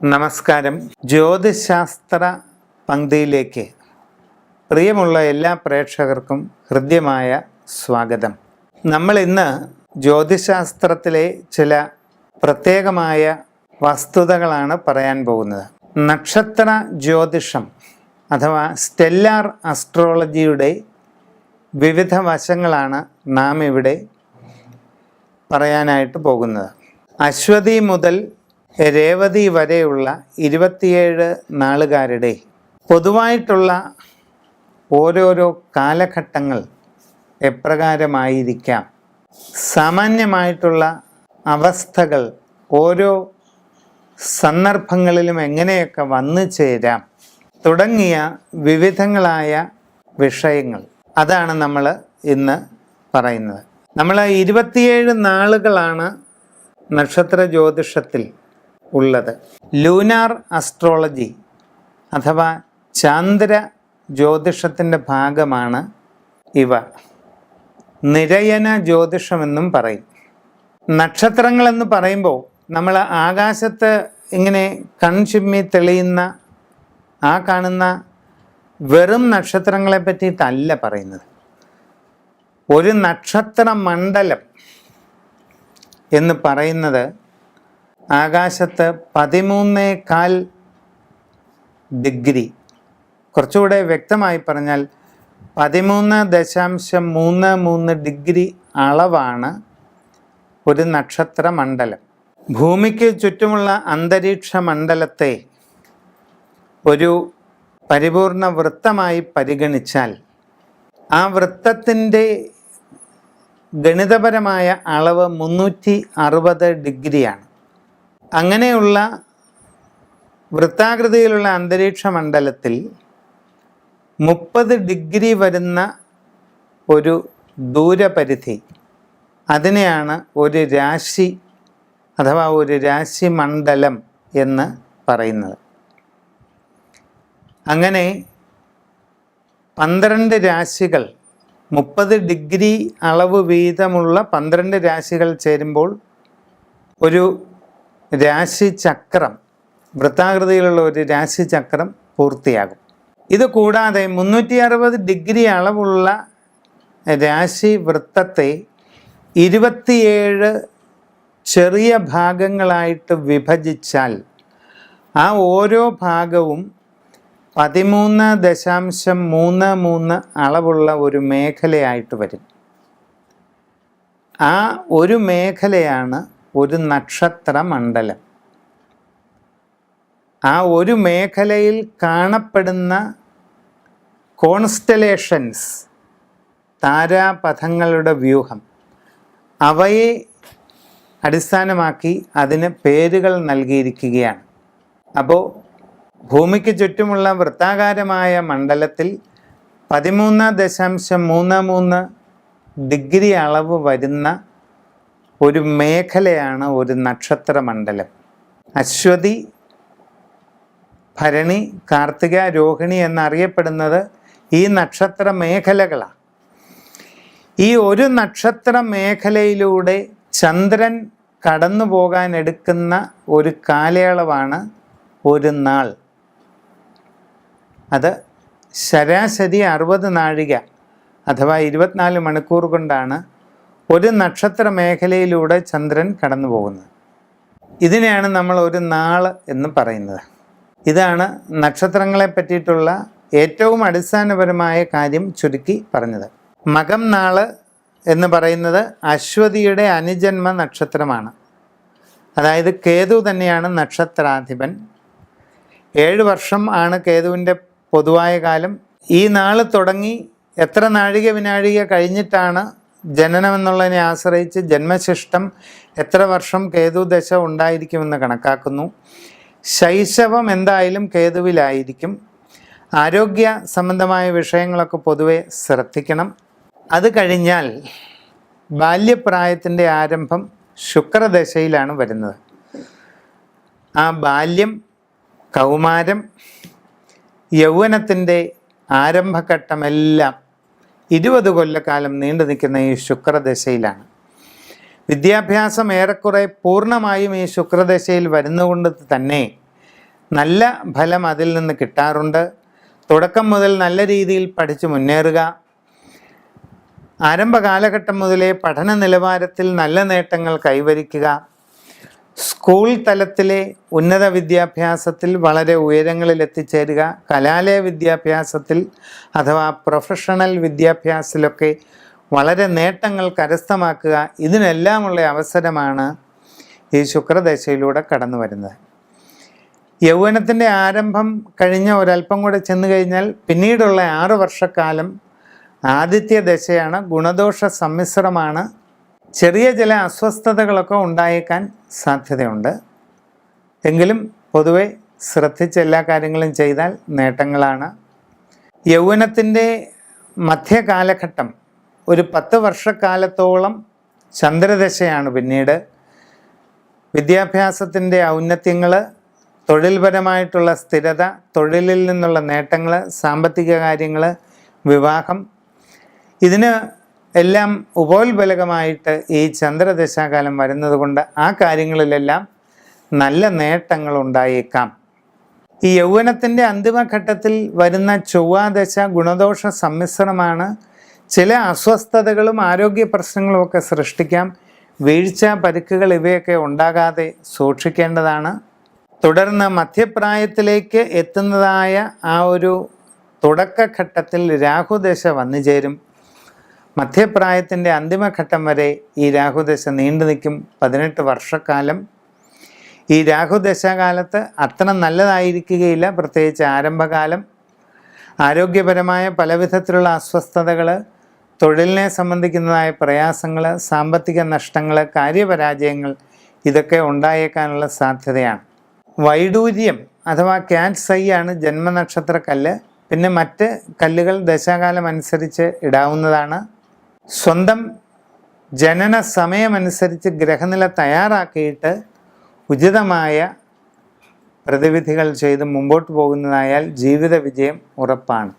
നമസ്കാരം. ജ്യോതിശാസ്ത്ര പങ്ക്തിയിലേക്ക് പ്രിയമുള്ള എല്ലാ പ്രേക്ഷകർക്കും ഹൃദ്യമായ സ്വാഗതം. നമ്മൾ ഇന്ന് ജ്യോതിശാസ്ത്രത്തിലെ ചില പ്രത്യേകമായ വസ്തുതകളാണ് പറയാൻ പോകുന്നത്. നക്ഷത്ര ജ്യോതിഷം അഥവാ സ്റ്റെല്ലാർ അസ്ട്രോളജിയുടെ വിവിധ വശങ്ങളാണ് നാം ഇവിടെ പറയാനായിട്ട് പോകുന്നത്. അശ്വതി മുതൽ രേവതി വരെയുള്ള 27 നാളുകാരുടെ പൊതുവായിട്ടുള്ള ഓരോരോ കാലഘട്ടങ്ങൾ എപ്രകാരമായിരിക്കാം, സാമാന്യമായിട്ടുള്ള അവസ്ഥകൾ ഓരോ സന്ദർഭങ്ങളിലും എങ്ങനെയൊക്കെ വന്നു ചേരാം തുടങ്ങിയ വിവിധങ്ങളായ വിഷയങ്ങൾ, അതാണ് നമ്മൾ ഇന്ന് പറയുന്നത്. നമ്മൾ 27 നാളുകളാണ് നക്ഷത്ര ജ്യോതിഷത്തിൽ ഉള്ളത്. ലൂനാർ അസ്ട്രോളജി അഥവാ ചാന്ദ്ര ജ്യോതിഷത്തിൻ്റെ ഭാഗമാണ് ഇവ. നിരയന ജ്യോതിഷമെന്നും പറയും. നക്ഷത്രങ്ങളെന്ന് പറയുമ്പോൾ നമ്മൾ ആകാശത്ത് ഇങ്ങനെ കൺചിമ്മി തെളിയുന്ന ആ കാണുന്ന വെറും നക്ഷത്രങ്ങളെ പറ്റിയിട്ടല്ല പറയുന്നത്. ഒരു നക്ഷത്ര മണ്ഡലം എന്ന് പറയുന്നത് ആകാശത്ത് 13.25 ഡിഗ്രി, കുറച്ചുകൂടെ വ്യക്തമായി പറഞ്ഞാൽ 13.33 ഡിഗ്രി അളവാണ് ഒരു നക്ഷത്ര മണ്ഡലം. ഭൂമിക്ക് ചുറ്റുമുള്ള അന്തരീക്ഷ മണ്ഡലത്തെ ഒരു പരിപൂർണ വൃത്തമായി പരിഗണിച്ചാൽ ആ വൃത്തത്തിൻ്റെ ഗണിതപരമായ അളവ് 360 ഡിഗ്രിയാണ്. അങ്ങനെയുള്ള വൃത്താകൃതിയിലുള്ള അന്തരീക്ഷ മണ്ഡലത്തിൽ 30 ഡിഗ്രി വരുന്ന ഒരു ദൂരപരിധി, അതിനെയാണ് ഒരു രാശി അഥവാ ഒരു രാശി മണ്ഡലം എന്ന് പറയുന്നത്. അങ്ങനെ 12 രാശികൾ, 30 ഡിഗ്രി അളവ് വീതമുള്ള 12 രാശികൾ ചേരുമ്പോൾ ഒരു രാശിചക്രം, വൃത്താകൃതിയിലുള്ള ഒരു രാശിചക്രം പൂർത്തിയാകും. ഇത് കൂടാതെ 360 ഡിഗ്രി അളവുള്ള രാശി വൃത്തത്തെ 27 ചെറിയ ഭാഗങ്ങളായിട്ട് വിഭജിച്ചാൽ ആ ഓരോ ഭാഗവും 13.33 അളവുള്ള ഒരു മേഖലയായിട്ട് വരും. ആ ഒരു മേഖലയാണ് ഒരു നക്ഷത്ര മണ്ഡലം. ആ ഒരു മേഖലയിൽ കാണപ്പെടുന്ന കോൺസ്റ്റലേഷൻസ്, താരാപഥങ്ങളുടെ വ്യൂഹം, അവയെ അടിസ്ഥാനമാക്കി അതിന് പേരുകൾ നൽകിയിരിക്കുകയാണ്. അപ്പോൾ ഭൂമിക്ക് ചുറ്റുമുള്ള വൃത്താകാരമായ മണ്ഡലത്തിൽ 13.33 ഡിഗ്രി അളവ് വരുന്ന ഒരു മേഖലയാണ് ഒരു നക്ഷത്ര മണ്ഡലം. അശ്വതി, ഭരണി, കാർത്തിക, രോഹിണി എന്നറിയപ്പെടുന്നത് ഈ നക്ഷത്ര മേഖലകളാണ്. ഈ ഒരു നക്ഷത്ര മേഖലയിലൂടെ ചന്ദ്രൻ കടന്നു പോകാൻ എടുക്കുന്ന ഒരു കാലയളവാണ് ഒരു നാൾ. അത് ശരാശരി 60 നാഴിക അഥവാ 24 മണിക്കൂർ കൊണ്ടാണ് ഒരു നക്ഷത്ര മേഖലയിലൂടെ ചന്ദ്രൻ കടന്നു പോകുന്നത്. ഇതിനെയാണ് നമ്മൾ ഒരു നാൾ എന്ന് പറയുന്നത്. ഇതാണ് നക്ഷത്രങ്ങളെ പറ്റിയിട്ടുള്ള ഏറ്റവും അടിസ്ഥാനപരമായ കാര്യം ചുരുക്കി പറഞ്ഞത്. മകം നാള് എന്ന് പറയുന്നത് അശ്വതിയുടെ അനുജന്മ നക്ഷത്രമാണ്. അതായത് കേതു തന്നെയാണ് നക്ഷത്രാധിപൻ. 7 വർഷം ആണ് കേതുവിൻ്റെ പൊതുവായ കാലം. ഈ നാൾ തുടങ്ങി എത്ര നാഴിക വിനാഴിക കഴിഞ്ഞിട്ടാണ് ജനനമെന്നുള്ളതിനെ ആശ്രയിച്ച് ജന്മശിഷ്ടം എത്ര വർഷം കേതു ദശ ഉണ്ടായിരിക്കുമെന്ന് കണക്കാക്കുന്നു. ശൈശവം എന്തായാലും കേതുവിലായിരിക്കും. ആരോഗ്യ സംബന്ധമായ വിഷയങ്ങളൊക്കെ പൊതുവെ ശ്രദ്ധിക്കണം. അത് കഴിഞ്ഞാൽ ബാല്യപ്രായത്തിൻ്റെ ആരംഭം ശുക്രദശയിലാണ് വരുന്നത്. ആ ബാല്യം, കൗമാരം, യൗവനത്തിൻ്റെ ആരംഭഘട്ടമെല്ലാം 20 കൊല്ലക്കാലം നീണ്ടു നിൽക്കുന്ന ഈ ശുക്രദശയിലാണ്. വിദ്യാഭ്യാസം ഏറെക്കുറെ പൂർണ്ണമായും ഈ ശുക്രദശയിൽ വരുന്നതുകൊണ്ട് തന്നെ നല്ല ഫലം അതിൽ നിന്ന് കിട്ടാറുണ്ട്. തുടക്കം മുതൽ നല്ല രീതിയിൽ പഠിച്ച് മുന്നേറുക. ആരംഭ കാലഘട്ടം മുതലേ പഠന നിലവാരത്തിൽ നല്ല നേട്ടങ്ങൾ കൈവരിക്കുക. സ്കൂൾ തലത്തിലെ ഉന്നത വിദ്യാഭ്യാസത്തിൽ വളരെ ഉയരങ്ങളിൽ എത്തിച്ചേരുക. കലാലയ വിദ്യാഭ്യാസത്തിൽ അഥവാ പ്രൊഫഷണൽ വിദ്യാഭ്യാസത്തിലൊക്കെ വളരെ നേട്ടങ്ങൾ കരസ്ഥമാക്കുക. ഇതിനെല്ലാമുള്ള അവസരമാണ് ഈ ശുക്രദശയിലൂടെ കടന്നു വരുന്നത്. യൗവനത്തിൻ്റെ ആരംഭം കഴിഞ്ഞ ഒരല്പം കൂടെ ചെന്ന് കഴിഞ്ഞാൽ പിന്നീടുള്ള 6 വർഷക്കാലം ആദിത്യ ദശയാണ്. ഗുണദോഷ സമ്മിശ്രമാണ്. ചെറിയ ചില അസ്വസ്ഥതകളൊക്കെ ഉണ്ടായേക്കാൻ സാധ്യതയുണ്ട്. എങ്കിലും പൊതുവെ ശ്രദ്ധിച്ച് എല്ലാ കാര്യങ്ങളും ചെയ്താൽ നേട്ടങ്ങളാണ്. യൗവനത്തിൻ്റെ മധ്യകാലഘട്ടം ഒരു 10 വർഷക്കാലത്തോളം ചന്ദ്രദശയാണ്. പിന്നീട് വിദ്യാഭ്യാസത്തിൻ്റെ ഔന്നത്യങ്ങൾ, തൊഴിൽപരമായിട്ടുള്ള സ്ഥിരത, തൊഴിലിൽ നിന്നുള്ള നേട്ടങ്ങൾ, സാമ്പത്തിക കാര്യങ്ങൾ, വിവാഹം, ഇതിന് എല്ലാം ഉപോത്ബലകമായിട്ട് ഈ ചന്ദ്രദശാകാലം വരുന്നത് കൊണ്ട് ആ കാര്യങ്ങളിലെല്ലാം നല്ല നേട്ടങ്ങൾ ഉണ്ടായേക്കാം. ഈ യൗവനത്തിൻ്റെ അന്തിമഘട്ടത്തിൽ വരുന്ന ചൊവ്വാദശ ഗുണദോഷ സമ്മിശ്രമാണ്. ചില അസ്വസ്ഥതകളും ആരോഗ്യ പ്രശ്നങ്ങളും ഒക്കെ സൃഷ്ടിക്കാം. വീഴ്ച, പരിക്കുകൾ ഇവയൊക്കെ ഉണ്ടാകാതെ സൂക്ഷിക്കേണ്ടതാണ്. തുടർന്ന് മധ്യപ്രായത്തിലേക്ക് എത്തുന്നതായ ആ ഒരു തുടക്കഘട്ടത്തിൽ രാഹുദശ വന്നു ചേരും. മധ്യപ്രായത്തിൻ്റെ അന്തിമഘട്ടം വരെ ഈ രാഹുദശ നീണ്ടു നിൽക്കും, 18 വർഷക്കാലം. ഈ രാഹുദശാകാലത്ത് അത്ര നല്ലതായിരിക്കുകയില്ല. പ്രത്യേകിച്ച് ആരംഭകാലം ആരോഗ്യപരമായ പല വിധത്തിലുള്ള അസ്വസ്ഥതകൾ, തൊഴിലിനെ സംബന്ധിക്കുന്നതായ പ്രയാസങ്ങൾ, സാമ്പത്തിക നഷ്ടങ്ങൾ, കാര്യപരാജയങ്ങൾ ഇതൊക്കെ ഉണ്ടായേക്കാനുള്ള സാധ്യതയാണ്. വൈഡൂര്യം അഥവാ ക്യാറ്റ്സ് ആണ് ജന്മനക്ഷത്ര കല്ല്. പിന്നെ മറ്റ് കല്ലുകൾ ദശാകാലം അനുസരിച്ച് ഇടാവുന്നതാണ്. സ്വന്തം ജനന സമയമനുസരിച്ച് ഗ്രഹനില തയ്യാറാക്കിയിട്ട് ഉചിതമായ പ്രതിവിധികൾ ചെയ്ത് മുമ്പോട്ട് പോകുന്നതായാൽ ജീവിത വിജയം ഉറപ്പാണ്.